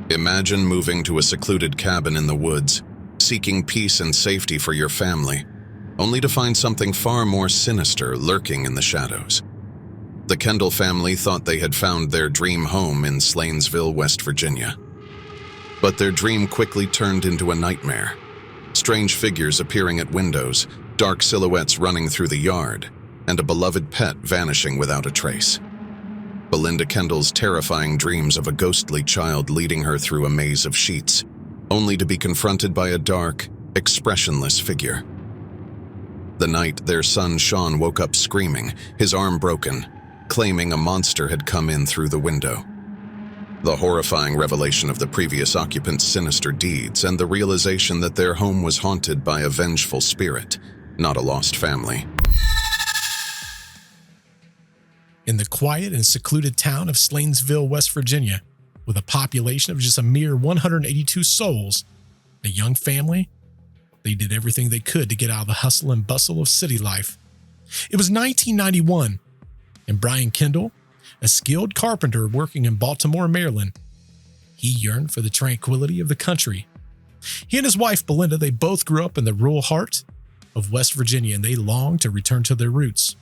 Imagine moving to a secluded cabin in the woods, seeking peace and safety for your family, only to find something far more sinister lurking in the shadows. The Kendall family thought they had found their dream home in Slanesville, West Virginia. But their dream quickly turned into a nightmare. Strange figures appearing at windows, dark silhouettes running through the yard, and a beloved pet vanishing without a trace. Belinda Kendall's terrifying dreams of a ghostly child leading her through a maze of sheets, only to be confronted by a dark, expressionless figure. The night their son Sean woke up screaming, his arm broken, claiming a monster had come in through the window. The horrifying revelation of the previous occupants' sinister deeds and the realization that their home was haunted by a vengeful spirit, not a lost family. In the quiet and secluded town of Slanesville, West Virginia, with a population of just a mere 182 souls, a young family, they did everything they could to get out of the hustle and bustle of city life. It was 1991, and Brian Kendall, a skilled carpenter working in Baltimore, Maryland, he yearned for the tranquility of the country. He and his wife, Belinda, they both grew up in the rural heart of West Virginia, and they longed to return to their roots.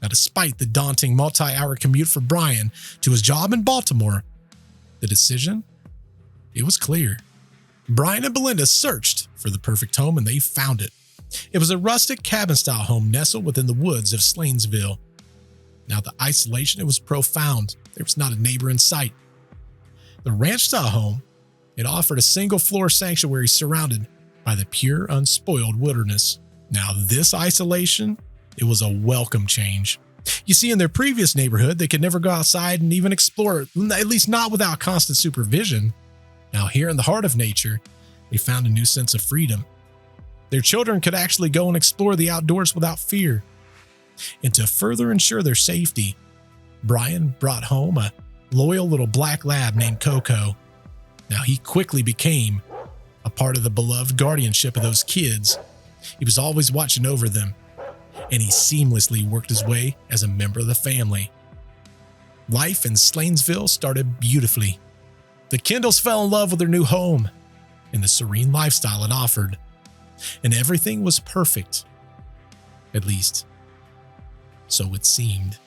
Now, despite the daunting multi-hour commute for Brian to his job in Baltimore, the decision, it was clear. Brian and Belinda searched for the perfect home, and they found it. It was a rustic cabin-style home nestled within the woods of Slanesville. Now, the isolation, it was profound. There was not a neighbor in sight. The ranch-style home, it offered a single-floor sanctuary surrounded by the pure, unspoiled wilderness. Now, this isolation, it was a welcome change. You see, in their previous neighborhood, they could never go outside and even explore, at least not without constant supervision. Now, here in the heart of nature, they found a new sense of freedom. Their children could actually go and explore the outdoors without fear. And to further ensure their safety, Brian brought home a loyal little black lab named Coco. Now, he quickly became a part of the beloved guardianship of those kids. He was always watching over them, and he seamlessly worked his way as a member of the family. Life in Slanesville started beautifully. The Kendalls fell in love with their new home and the serene lifestyle it offered, and everything was perfect. At least, so it seemed.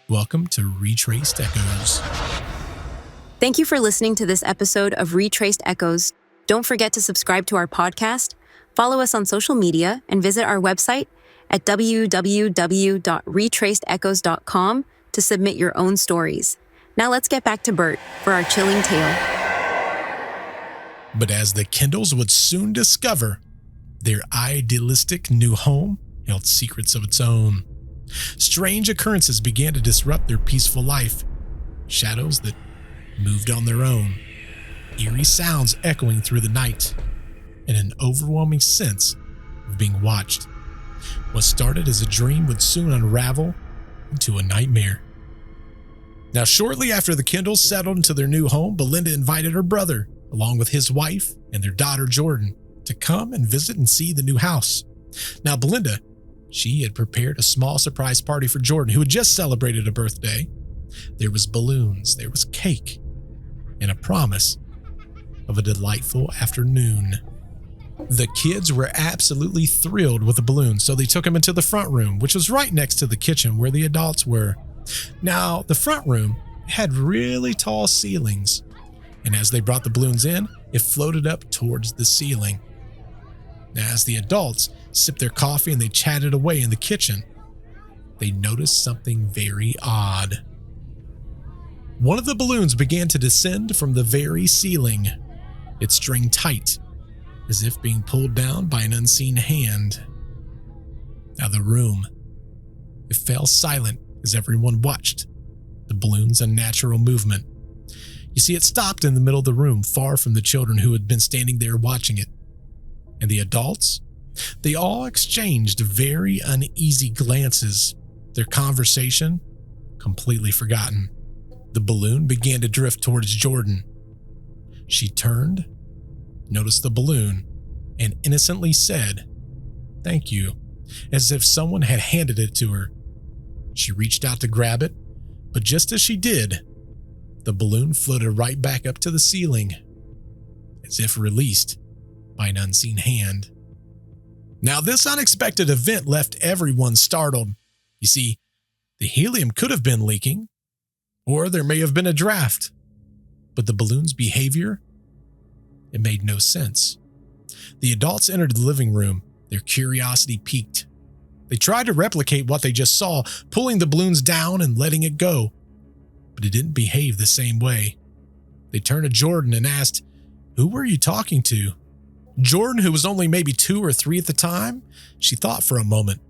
Welcome to Retraced Echoes. Thank you for listening to this episode of Retraced Echoes. Don't forget to subscribe to our podcast, follow us on social media, and visit our website at www.retracedechoes.com to submit your own stories. Now let's get back to Bert for our chilling tale. But as the Kendalls would soon discover, their idealistic new home held secrets of its own. Strange occurrences began to disrupt their peaceful life. Shadows that moved on their own. Eerie sounds echoing through the night. And an overwhelming sense of being watched. What started as a dream would soon unravel into a nightmare. Now, shortly after the Kendalls settled into their new home, Belinda invited her brother, along with his wife and their daughter Jordan, to come and visit and see the new house. Now, Belinda, she had prepared a small surprise party for Jordan, who had just celebrated a birthday. There was balloons, there was cake, and a promise of a delightful afternoon. The kids were absolutely thrilled with the balloons, so they took them into the front room, which was right next to the kitchen where the adults were. Now, the front room had really tall ceilings, and as they brought the balloons in, it floated up towards the ceiling. Now, as the adults sipped their coffee and they chatted away in the kitchen, they noticed something very odd. One of the balloons began to descend from the very ceiling. It stringed tight, as if being pulled down by an unseen hand. Now the room, it fell silent as everyone watched the balloon's unnatural movement. You see, it stopped in the middle of the room, far from the children who had been standing there watching it. And the adults, they all exchanged very uneasy glances, their conversation completely forgotten. The balloon began to drift towards Jordan. She turned, noticed the balloon, and innocently said, "Thank you," as if someone had handed it to her. She reached out to grab it, but just as she did, the balloon floated right back up to the ceiling, as if released by an unseen hand. Now, this unexpected event left everyone startled. You see, the helium could have been leaking, or there may have been a draft, but the balloon's behavior, it made no sense. The adults entered the living room, their curiosity piqued. They tried to replicate what they just saw, pulling the balloons down and letting it go, but it didn't behave the same way. They turned to Jordan and asked, "Who were you talking to?" Jordan, who was only maybe 2 or 3 at the time, she thought for a moment,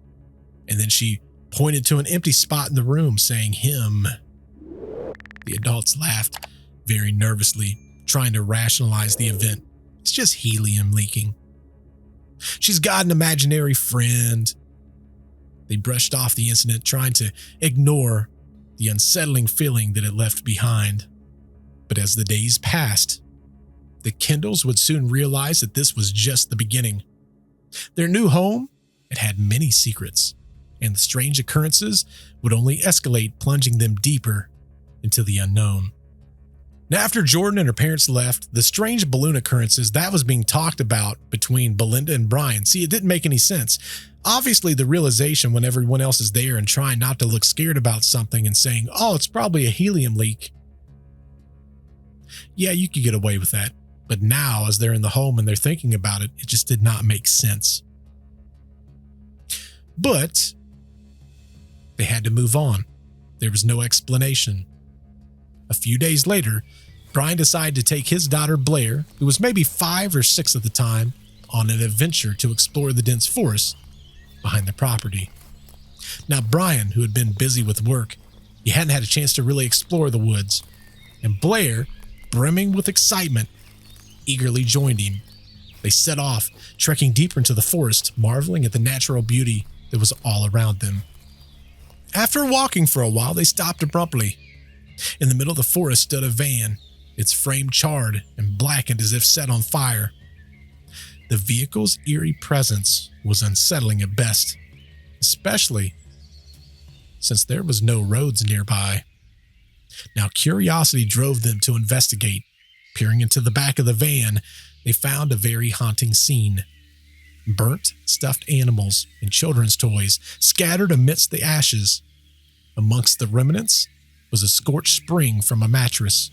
and then she pointed to an empty spot in the room, saying, "Him." The adults laughed very nervously, trying to rationalize the event. It's just helium leaking. She's got an imaginary friend. They brushed off the incident, trying to ignore the unsettling feeling that it left behind. But as the days passed, the Kendalls would soon realize that this was just the beginning. Their new home, it had many secrets, and the strange occurrences would only escalate, plunging them deeper into the unknown. Now, after Jordan and her parents left, the strange balloon occurrences, that was being talked about between Belinda and Brian. See, it didn't make any sense. Obviously, the realization when everyone else is there and trying not to look scared about something and saying, "Oh, it's probably a helium leak." Yeah, you could get away with that. But now, as they're in the home and they're thinking about it, it just did not make sense. But they had to move on. There was no explanation. A few days later, Brian decided to take his daughter Blair, who was maybe 5 or 6 at the time, on an adventure to explore the dense forest behind the property. Now, Brian, who had been busy with work, he hadn't had a chance to really explore the woods, and Blair, brimming with excitement, eagerly joined him. They set off, trekking deeper into the forest, marveling at the natural beauty that was all around them. After walking for a while, they stopped abruptly. In the middle of the forest stood a van, its frame charred and blackened as if set on fire. The vehicle's eerie presence was unsettling at best, especially since there was no roads nearby. Now, curiosity drove them to investigate. Peering into the back of the van, they found a very haunting scene. Burnt, stuffed animals and children's toys scattered amidst the ashes. Amongst the remnants was a scorched spring from a mattress,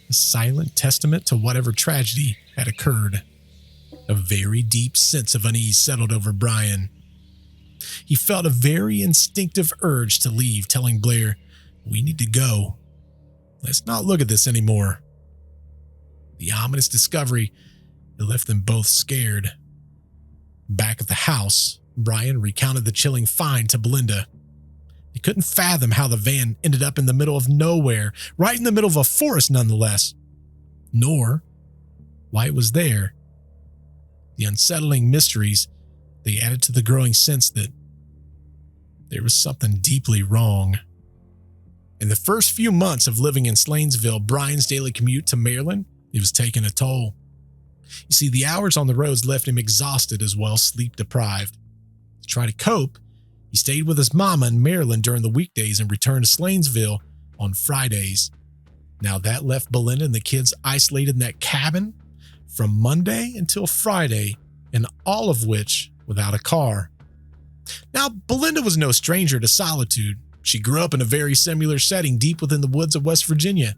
a silent testament to whatever tragedy had occurred. A very deep sense of unease settled over Brian. He felt a very instinctive urge to leave, telling Blair, "We need to go. Let's not look at this anymore." The ominous discovery had left them both scared. Back at the house, Brian recounted the chilling find to Belinda. He couldn't fathom how the van ended up in the middle of nowhere, right in the middle of a forest nonetheless, nor why it was there. The unsettling mysteries, they added to the growing sense that there was something deeply wrong. In the first few months of living in Slanesville, Brian's daily commute to Maryland, it was taking a toll. You see, the hours on the roads left him exhausted as well as sleep deprived. To try to cope, he stayed with his mama in Maryland during the weekdays and returned to Slanesville on Fridays. Now that left Belinda and the kids isolated in that cabin from Monday until Friday, and all of which without a car. Now, Belinda was no stranger to solitude. She grew up in a very similar setting deep within the woods of West Virginia.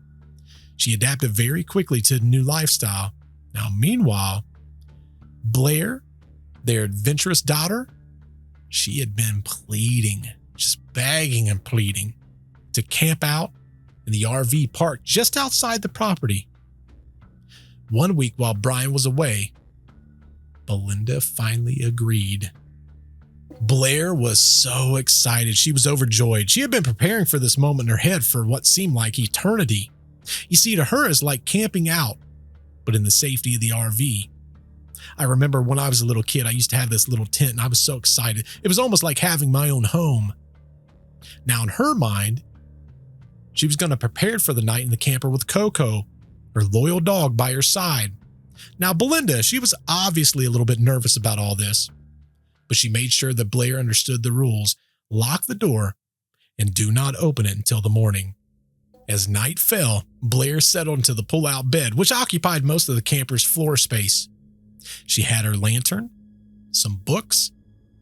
She adapted very quickly to the new lifestyle. Now, meanwhile, Blair, their adventurous daughter, she had been pleading, just begging and pleading, to camp out in the RV park just outside the property. One week while Brian was away, Belinda finally agreed. Blair was so excited. She was overjoyed. She had been preparing for this moment in her head for what seemed like eternity. You see, to her, it's like camping out, but in the safety of the RV. I remember when I was a little kid, I used to have this little tent and I was so excited. It was almost like having my own home. Now, in her mind, she was going to prepare for the night in the camper with Coco, her loyal dog, by her side. Now, Belinda, she was obviously a little bit nervous about all this, but she made sure that Blair understood the rules, lock the door, and do not open it until the morning. As night fell, Blair settled into the pull-out bed, which occupied most of the camper's floor space. She had her lantern, some books,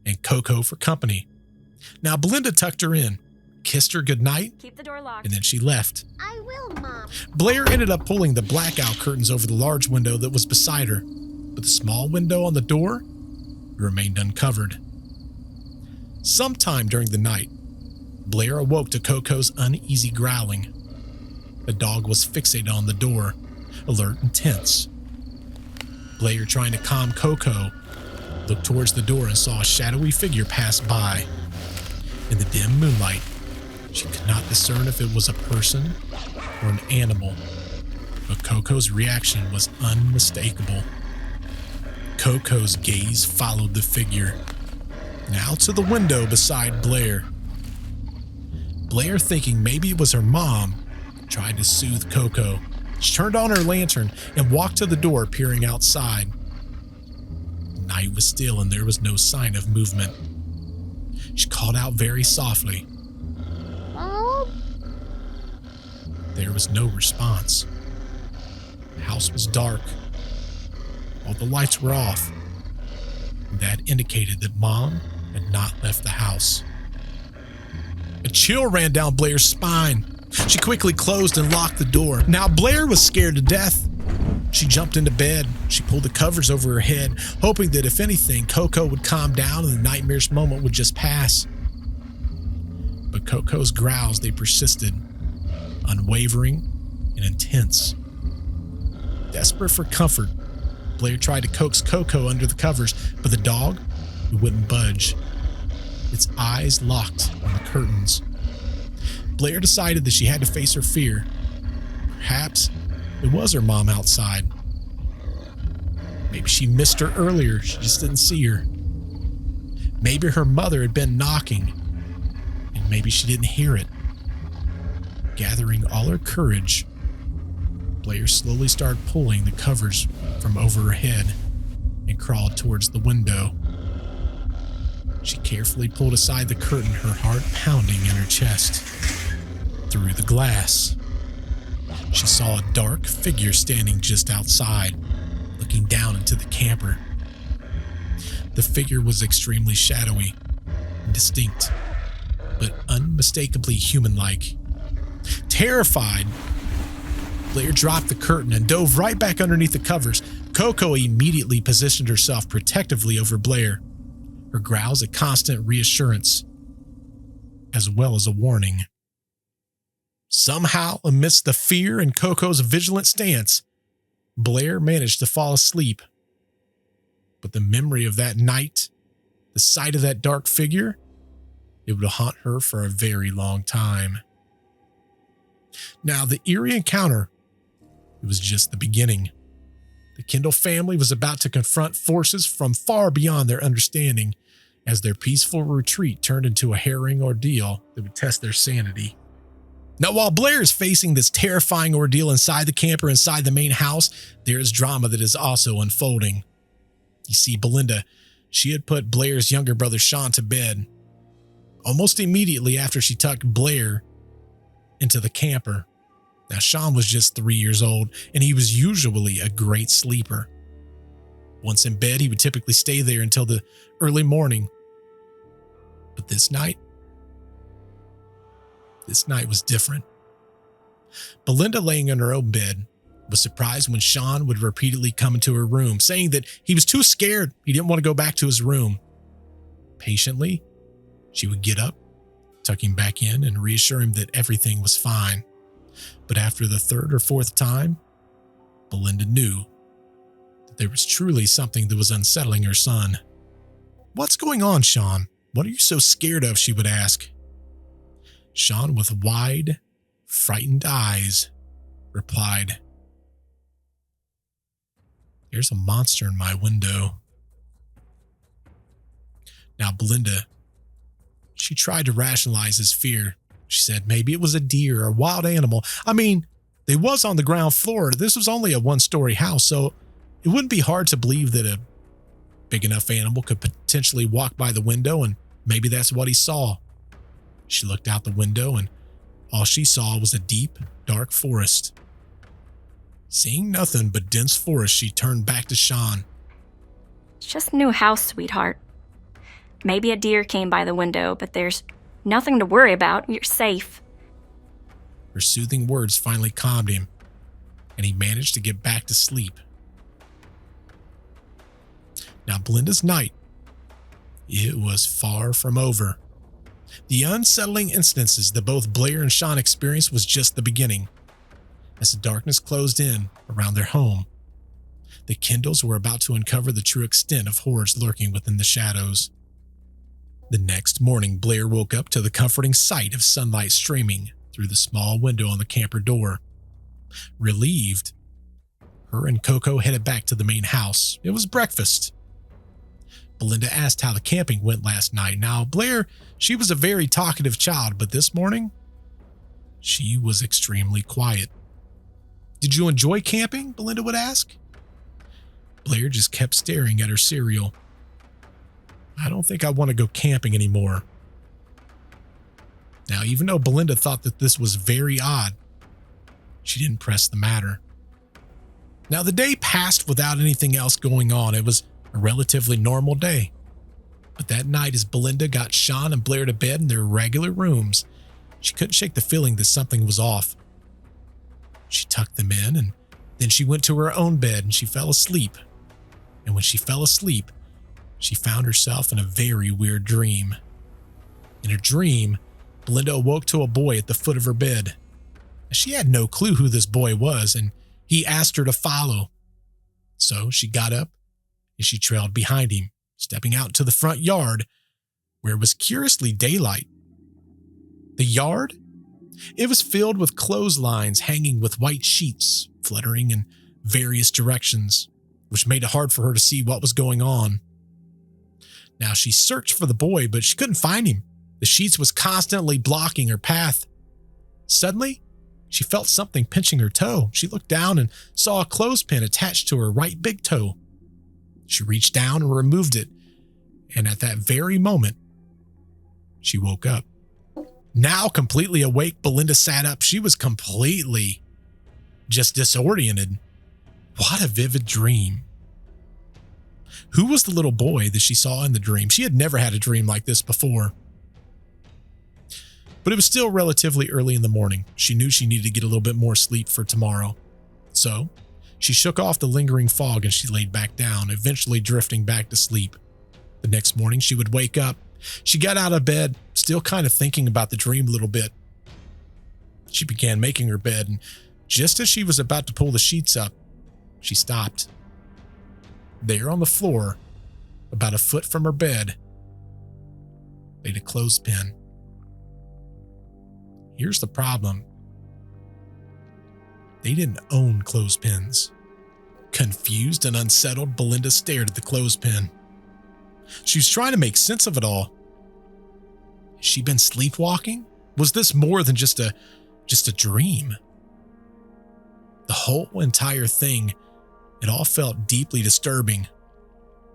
and Coco for company. Now, Belinda tucked her in, kissed her goodnight, Keep the door locked. and then she left. I will, Mom. Blair ended up pulling the blackout curtains over the large window that was beside her, but the small window on the door remained uncovered. Sometime during the night, Blair awoke to Coco's uneasy growling. The dog was fixated on the door, alert and tense. Blair, trying to calm Coco, looked towards the door and saw a shadowy figure pass by. In the dim moonlight, she could not discern if it was a person or an animal, but Coco's reaction was unmistakable. Coco's gaze followed the figure, now to the window beside Blair. Blair, thinking maybe it was her mom, tried to soothe Coco. She turned on her lantern and walked to the door, peering outside. Night was still and there was no sign of movement. She called out very softly. Mom? There was no response. The house was dark. All the lights were off. That indicated that Mom had not left the house. A chill ran down Blair's spine. She quickly closed and locked the door. Now Blair was scared to death. She jumped into bed. She pulled the covers over her head, hoping that if anything, Coco would calm down and the nightmarish moment would just pass. But Coco's growls, they persisted, unwavering and intense. Desperate for comfort, Blair tried to coax Coco under the covers, but the dog wouldn't budge. Its eyes locked on the curtains. Blair decided that she had to face her fear. Perhaps it was her mom outside. Maybe she missed her earlier, she just didn't see her. Maybe her mother had been knocking, and maybe she didn't hear it. Gathering all her courage, Blair slowly started pulling the covers from over her head and crawled towards the window. She carefully pulled aside the curtain, her heart pounding in her chest. Through the glass, she saw a dark figure standing just outside, looking down into the camper. The figure was extremely shadowy, distinct, but unmistakably human-like. Terrified, Blair dropped the curtain and dove right back underneath the covers. Coco immediately positioned herself protectively over Blair, her growls a constant reassurance, as well as a warning. Somehow, amidst the fear and Coco's vigilant stance, Blair managed to fall asleep. But the memory of that night, the sight of that dark figure, it would haunt her for a very long time. Now, the eerie encounter, it was just the beginning. The Kendall family was about to confront forces from far beyond their understanding as their peaceful retreat turned into a harrowing ordeal that would test their sanity. Now, while Blair is facing this terrifying ordeal inside the camper, inside the main house, there is drama that is also unfolding. You see, Belinda, she had put Blair's younger brother Sean to bed. Almost immediately after she tucked Blair into the camper. Now, Sean was just 3 years old, and he was usually a great sleeper. Once in bed, he would typically stay there until the early morning. But this night was different. Belinda, laying in her own bed, was surprised when Sean would repeatedly come into her room, saying that he was too scared, he didn't want to go back to his room. Patiently, she would get up, tuck him back in, and reassure him that everything was fine. But after the third or fourth time, Belinda knew that there was truly something that was unsettling her son. "What's going on, Sean? What are you so scared of?" she would ask. Sean, with wide, frightened eyes, replied, "There's a monster in my window." Now, Belinda, she tried to rationalize his fear. She said maybe it was a deer or a wild animal. I mean, they was on the ground floor. This was only a one-story house, so it wouldn't be hard to believe that a big enough animal could potentially walk by the window, and maybe that's what he saw. She looked out the window, and All she saw was a deep, dark forest. Seeing nothing but dense forest, she turned back to Sean. It's just a new house, sweetheart. Maybe a deer came by the window, but there's nothing to worry about. You're safe. Her soothing words finally calmed him, and he managed to get back to sleep. Now, Belinda's night, it was far from over. The unsettling incidences that both Blair and Sean experienced was just the beginning. As the darkness closed in around their home, the Kendalls were about to uncover the true extent of horrors lurking within the shadows. The next morning, Blair woke up to the comforting sight of sunlight streaming through the small window on the camper door. Relieved, her and Coco headed back to the main house. It was breakfast. Belinda asked how the camping went last night. Now, Blair, she was a very talkative child, but this morning, she was extremely quiet. "Did you enjoy camping?" Belinda would ask. Blair just kept staring at her cereal. "I don't think I want to go camping anymore." Now, even though Belinda thought that this was very odd, she didn't press the matter. Now, the day passed without anything else going on. It was a relatively normal day. But that night, as Belinda got Sean and Blair to bed in their regular rooms, she couldn't shake the feeling that something was off. She tucked them in, and then she went to her own bed and she fell asleep. And when she fell asleep, she found herself in a very weird dream. In her dream, Belinda awoke to a boy at the foot of her bed. She had no clue who this boy was, and he asked her to follow. So she got up and she trailed behind him, stepping out to the front yard where it was curiously daylight. The yard? It was filled with clotheslines hanging with white sheets fluttering in various directions, which made it hard for her to see what was going on. Now, she searched for the boy, but she couldn't find him. The sheets was constantly blocking her path. Suddenly, she felt something pinching her toe. She looked down and saw a clothespin attached to her right big toe. She reached down and removed it, and at that very moment, she woke up. Now completely awake, Belinda sat up. She was completely just disoriented. What a vivid dream. Who was the little boy that she saw in the dream? She had never had a dream like this before. But it was still relatively early in the morning. She knew she needed to get a little bit more sleep for tomorrow. So she shook off the lingering fog and she laid back down, eventually drifting back to sleep. The next morning, she would wake up. She got out of bed, still kind of thinking about the dream a little bit. She began making her bed, and just as she was about to pull the sheets up, she stopped. There on the floor, about a foot from her bed, laid a clothespin. Here's the problem. They didn't own clothespins. Confused and unsettled, Belinda stared at the clothespin. She was trying to make sense of it all. Had she been sleepwalking? Was this more than just a dream? The whole entire thing, it all felt deeply disturbing.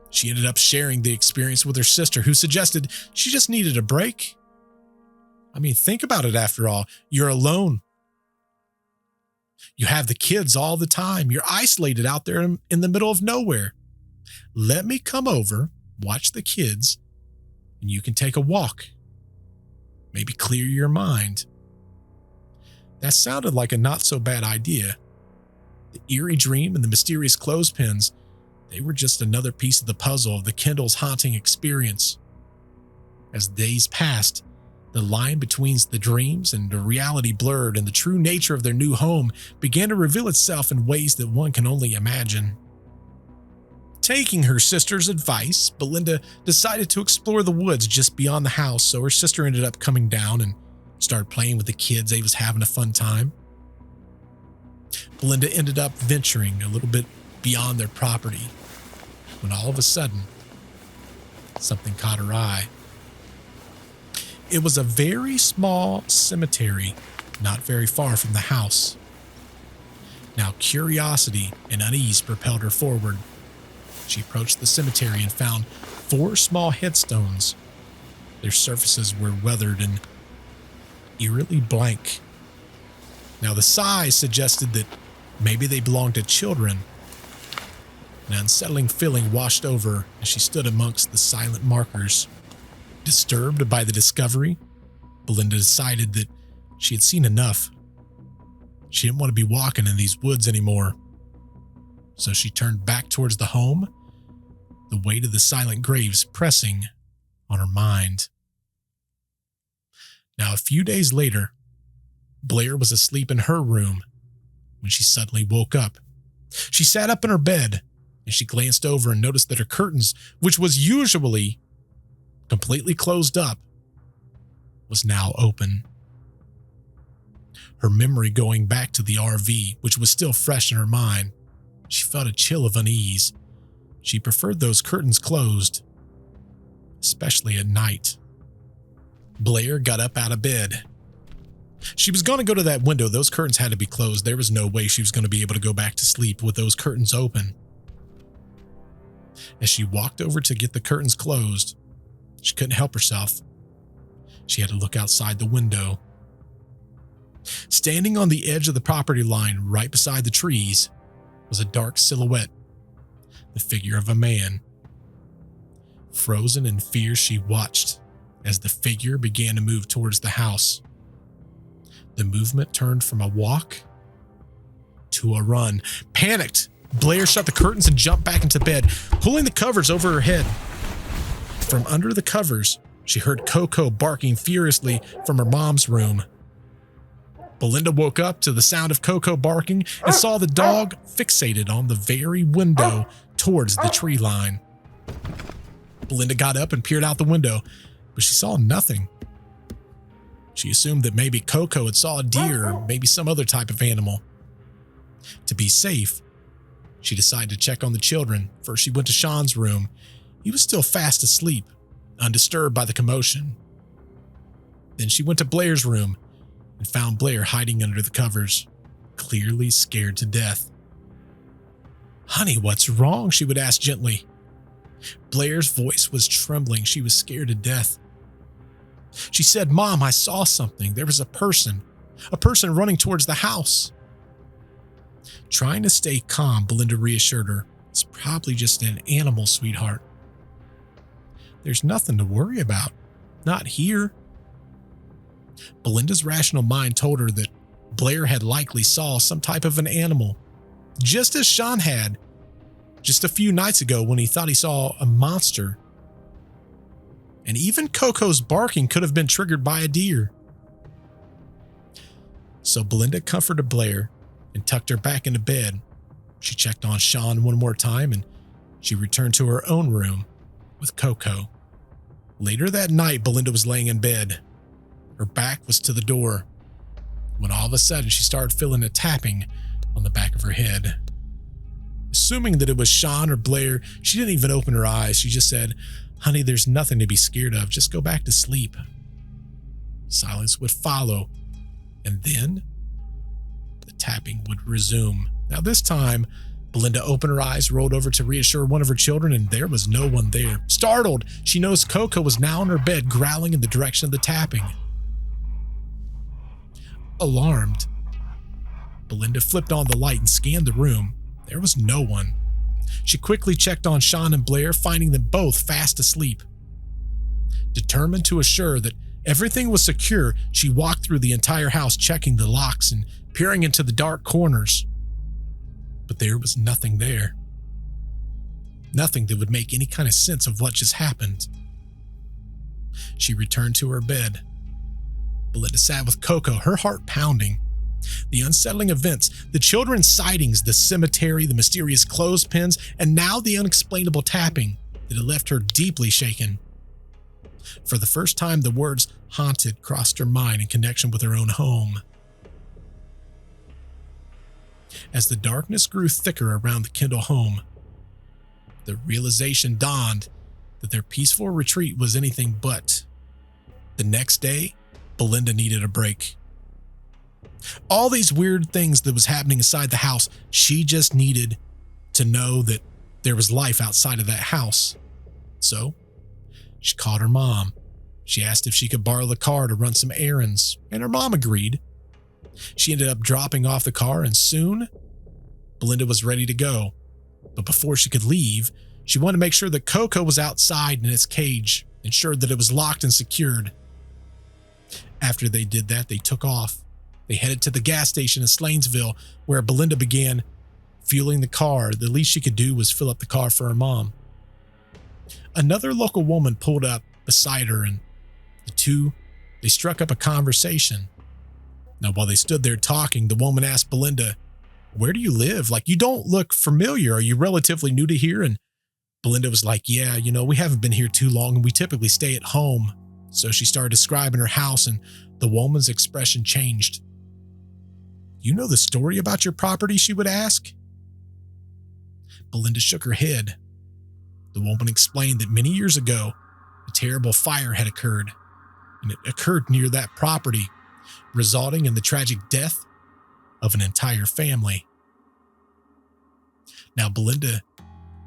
She ended up sharing the experience with her sister, who suggested she just needed a break. I mean, think about it after all. You're alone. You have the kids all the time. You're isolated out there in the middle of nowhere. Let me come over, watch the kids, and you can take a walk. Maybe clear your mind. That sounded like a not so bad idea. The eerie dream and the mysterious clothespins, they were just another piece of the puzzle of the Kendall's haunting experience. As days passed, the line between the dreams and the reality blurred, and the true nature of their new home began to reveal itself in ways that one can only imagine. Taking her sister's advice, Belinda decided to explore the woods just beyond the house, so her sister ended up coming down and started playing with the kids. They was having a fun time. Belinda ended up venturing a little bit beyond their property when all of a sudden, something caught her eye. It was a very small cemetery, not very far from the house. Now, curiosity and unease propelled her forward. She approached the cemetery and found 4 small headstones. Their surfaces were weathered and eerily blank, Now, the size suggested that maybe they belonged to children. An unsettling feeling washed over her as she stood amongst the silent markers. Disturbed by the discovery, Belinda decided that she had seen enough. She didn't want to be walking in these woods anymore. So she turned back towards the home, the weight of the silent graves pressing on her mind. Now, a few days later, Blair was asleep in her room when she suddenly woke up. She sat up in her bed and she glanced over and noticed that her curtains, which was usually completely closed up, was now open. Her memory going back to the RV, which was still fresh in her mind, she felt a chill of unease. She preferred those curtains closed, especially at night. Blair got up out of bed. She was going to go to that window. Those curtains had to be closed. There was no way she was going to be able to go back to sleep with those curtains open. As she walked over to get the curtains closed, she couldn't help herself. She had to look outside the window. Standing on the edge of the property line right beside the trees was a dark silhouette, the figure of a man. Frozen in fear, she watched as the figure began to move towards the house. The movement turned from a walk to a run. Panicked, Blair shut the curtains and jumped back into bed, pulling the covers over her head. From under the covers, she heard Coco barking furiously from her mom's room. Belinda woke up to the sound of Coco barking and saw the dog fixated on the very window towards the tree line. Belinda got up and peered out the window, but she saw nothing. She assumed that maybe Coco had saw a deer or maybe some other type of animal. To be safe, she decided to check on the children. First, she went to Sean's room. He was still fast asleep, undisturbed by the commotion. Then she went to Blair's room and found Blair hiding under the covers, clearly scared to death. "Honey, what's wrong?" she would ask gently. Blair's voice was trembling. She was scared to death. She said, "Mom, I saw something. There was a person running towards the house." Trying to stay calm, Belinda reassured her, "It's probably just an animal, sweetheart. There's nothing to worry about. Not here." Belinda's rational mind told her that Blair had likely saw some type of an animal, just as Sean had just a few nights ago when he thought he saw a monster. And even Coco's barking could have been triggered by a deer. So Belinda comforted Blair and tucked her back into bed. She checked on Sean one more time and she returned to her own room with Coco. Later that night, Belinda was laying in bed. Her back was to the door when all of a sudden she started feeling a tapping on the back of her head. Assuming that it was Sean or Blair, she didn't even open her eyes. She just said, "Honey, there's nothing to be scared of. Just go back to sleep." Silence would follow, and then the tapping would resume. Now this time, Belinda opened her eyes, rolled over to reassure one of her children, and there was no one there. Startled, she noticed Coco was now in her bed, growling in the direction of the tapping. Alarmed, Belinda flipped on the light and scanned the room. There was no one. She quickly checked on Sean and Blair, finding them both fast asleep. Determined to assure that everything was secure, she walked through the entire house, checking the locks and peering into the dark corners. But there was nothing there. Nothing that would make any kind of sense of what just happened. She returned to her bed. Belinda sat with Coco, her heart pounding. The unsettling events, the children's sightings, the cemetery, the mysterious clothespins, and now the unexplainable tapping that had left her deeply shaken. For the first time, the words haunted crossed her mind in connection with her own home. As the darkness grew thicker around the Kendall home, the realization dawned that their peaceful retreat was anything but. The next day, Belinda needed a break. All these weird things that was happening inside the house, she just needed to know that there was life outside of that house. So, she called her mom. She asked if she could borrow the car to run some errands, and her mom agreed. She ended up dropping off the car, and soon Belinda was ready to go. But before she could leave, she wanted to make sure that Coco was outside in its cage, ensured that it was locked and secured. After they did that, they took off. They headed to the gas station in Slanesville, where Belinda began fueling the car. The least she could do was fill up the car for her mom. Another local woman pulled up beside her, and the two, they struck up a conversation. Now, while they stood there talking, the woman asked Belinda, "Where do you live? Like, you don't look familiar. Are you relatively new to here?" And Belinda was like, "Yeah, we haven't been here too long, and we typically stay at home." So she started describing her house, and the woman's expression changed. "You know the story about your property?" she would ask. Belinda shook her head. The woman explained that many years ago, a terrible fire had occurred, and it occurred near that property, resulting in the tragic death of an entire family. Now, Belinda,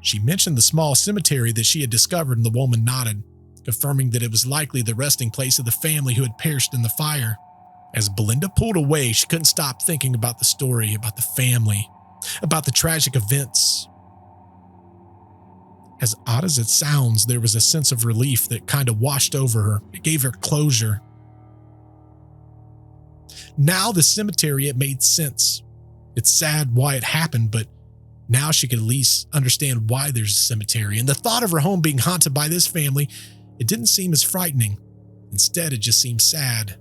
she mentioned the small cemetery that she had discovered, and the woman nodded, confirming that it was likely the resting place of the family who had perished in the fire. As Belinda pulled away, she couldn't stop thinking about the story, about the family, about the tragic events. As odd as it sounds, there was a sense of relief that kind of washed over her. It gave her closure. Now the cemetery, it made sense. It's sad why it happened, but now she could at least understand why there's a cemetery. And the thought of her home being haunted by this family, it didn't seem as frightening. Instead, it just seemed sad.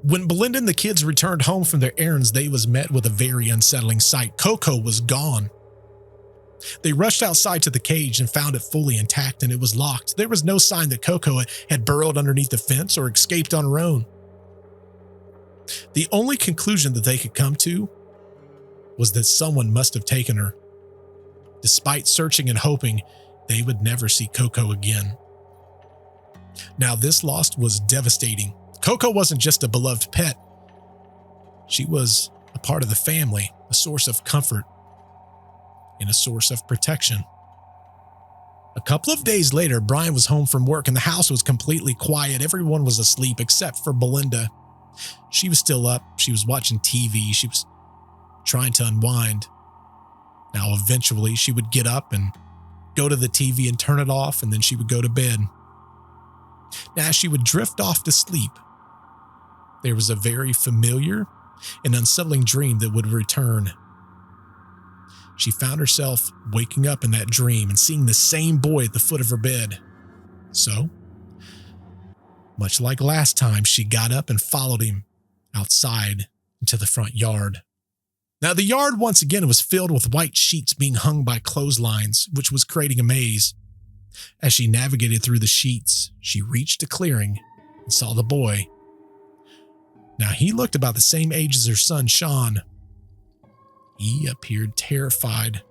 When Belinda and the kids returned home from their errands, they was met with a very unsettling sight. Coco was gone. They rushed outside to the cage and found it fully intact, and it was locked. There was no sign that Coco had burrowed underneath the fence or escaped on her own. The only conclusion that they could come to was that someone must have taken her. Despite searching and hoping, they would never see Coco again. Now, this loss was devastating. Coco wasn't just a beloved pet. She was a part of the family, a source of comfort, and a source of protection. A couple of days later, Brian was home from work and the house was completely quiet. Everyone was asleep except for Belinda. She was still up. She was watching TV. She was trying to unwind. Now, eventually, she would get up and go to the TV and turn it off, and then she would go to bed. Now, as she would drift off to sleep, there was a very familiar and unsettling dream that would return. She found herself waking up in that dream and seeing the same boy at the foot of her bed. So, much like last time, she got up and followed him outside into the front yard. Now, the yard once again was filled with white sheets being hung by clotheslines, which was creating a maze. As she navigated through the sheets, she reached a clearing and saw the boy. Now, he looked about the same age as her son, Sean. He appeared terrified,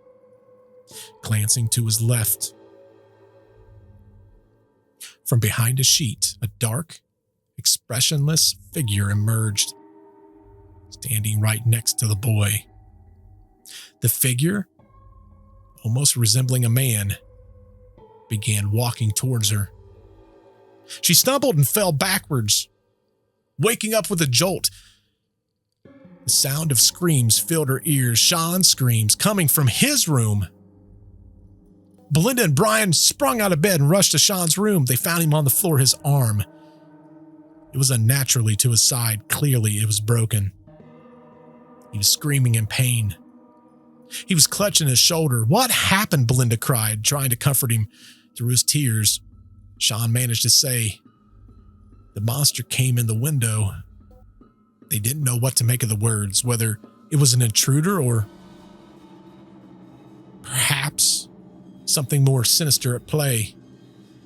glancing to his left. From behind a sheet, a dark, expressionless figure emerged, standing right next to the boy. The figure, almost resembling a man, began walking towards her. She stumbled and fell backwards, waking up with a jolt. The sound of screams filled her ears, Sean's screams coming from his room. Belinda and Brian sprung out of bed and rushed to Sean's room. They found him on the floor, his arm. It was unnaturally to his side. Clearly, it was broken. He was screaming in pain. He was clutching his shoulder. "What happened?" Belinda cried, trying to comfort him through his tears. Sean managed to say, "The monster came in the window." They didn't know what to make of the words, whether it was an intruder or perhaps something more sinister at play.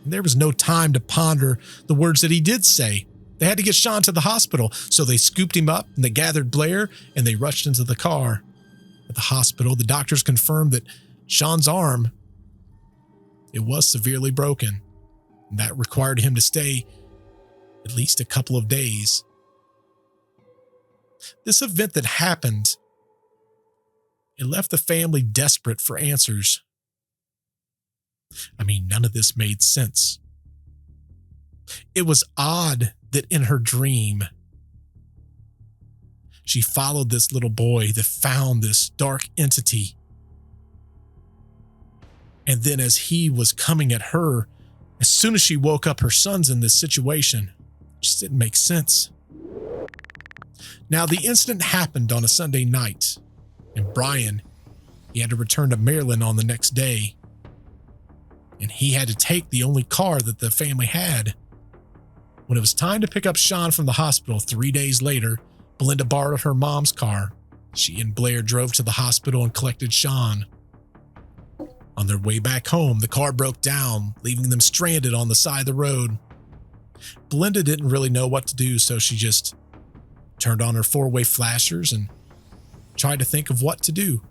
And there was no time to ponder the words that he did say. They had to get Sean to the hospital, so they scooped him up and they gathered Blair and they rushed into the car. At the hospital, the doctors confirmed that Sean's arm, it was severely broken, and that required him to stay at least a couple of days. This event that happened, it left the family desperate for answers. I mean, none of this made sense. It was odd that in her dream, She followed this little boy that found this dark entity. And then as he was coming at her, as soon as she woke up her son's in this situation, it just didn't make sense. Now, the incident happened on a Sunday night, and Brian, he had to return to Maryland on the next day. And he had to take the only car that the family had. When it was time to pick up Sean from the hospital 3 days later, Belinda borrowed her mom's car. She and Blair drove to the hospital and collected Sean. On their way back home, the car broke down, leaving them stranded on the side of the road. Belinda didn't really know what to do, so she just turned on her four-way flashers and tried to think of what to do.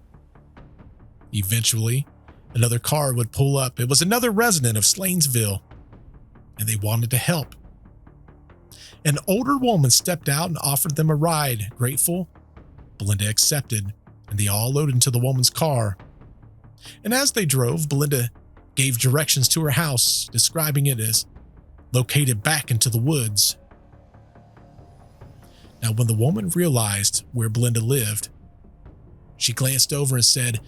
Eventually, another car would pull up. It was another resident of Slanesville, and they wanted to help. An older woman stepped out and offered them a ride. Grateful, Belinda accepted, and they all loaded into the woman's car. And as they drove, Belinda gave directions to her house, describing it as located back into the woods. Now, when the woman realized where Belinda lived, she glanced over and said,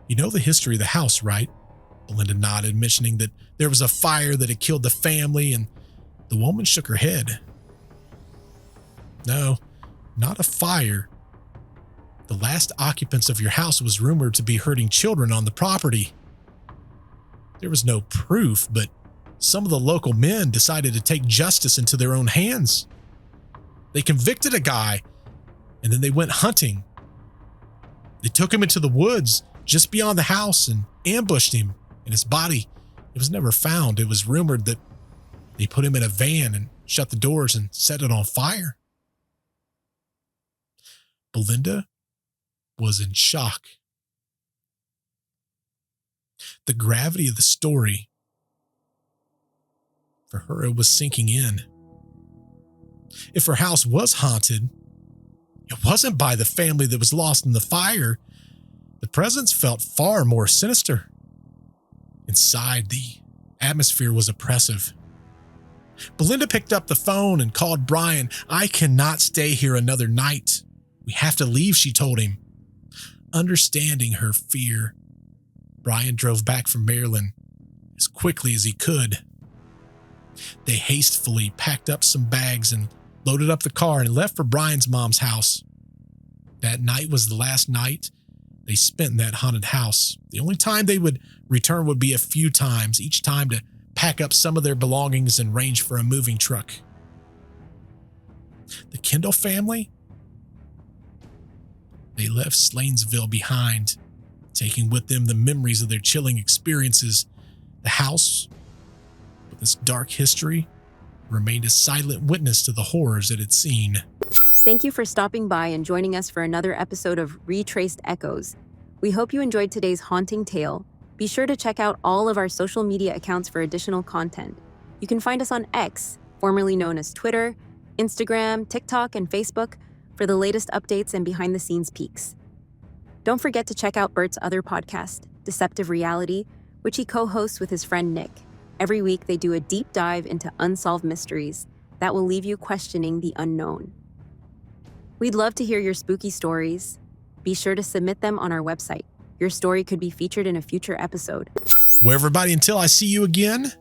"You know the history of the house, right?" Belinda nodded, mentioning that there was a fire that had killed the family, and the woman shook her head. "No, not a fire. The last occupants of your house was rumored to be hurting children on the property. There was no proof, but some of the local men decided to take justice into their own hands. They convicted a guy, and then they went hunting. They took him into the woods just beyond the house and ambushed him, and his body, it was never found. It was rumored that they put him in a van and shut the doors and set it on fire." Belinda was in shock. The gravity of the story, for her, it was sinking in. If her house was haunted, it wasn't by the family that was lost in the fire. The presence felt far more sinister. Inside, the atmosphere was oppressive. Belinda picked up the phone and called Brian. "I cannot stay here another night. We have to leave," she told him. Understanding her fear, Brian drove back from Maryland as quickly as he could. They hastily packed up some bags and loaded up the car and left for Brian's mom's house. That night was the last night they spent in that haunted house. The only time they would return would be a few times, each time to pack up some of their belongings and arrange for a moving truck. The Kendall family, they left Slanesville behind, taking with them the memories of their chilling experiences. The house, with its dark history, remained a silent witness to the horrors it had seen. Thank you for stopping by and joining us for another episode of Retraced Echoes. We hope you enjoyed today's haunting tale. Be sure to check out all of our social media accounts for additional content. You can find us on X, formerly known as Twitter, Instagram, TikTok, and Facebook, for the latest updates and behind-the-scenes peeks. Don't forget to check out Bert's other podcast, Deceptive Reality, which he co-hosts with his friend Nick. Every week, they do a deep dive into unsolved mysteries that will leave you questioning the unknown. We'd love to hear your spooky stories. Be sure to submit them on our website. Your story could be featured in a future episode. Well, everybody, until I see you again,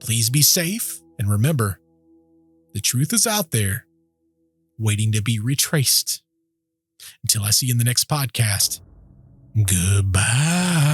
please be safe, and remember, the truth is out there, waiting to be retraced. Until I see you in the next podcast, goodbye.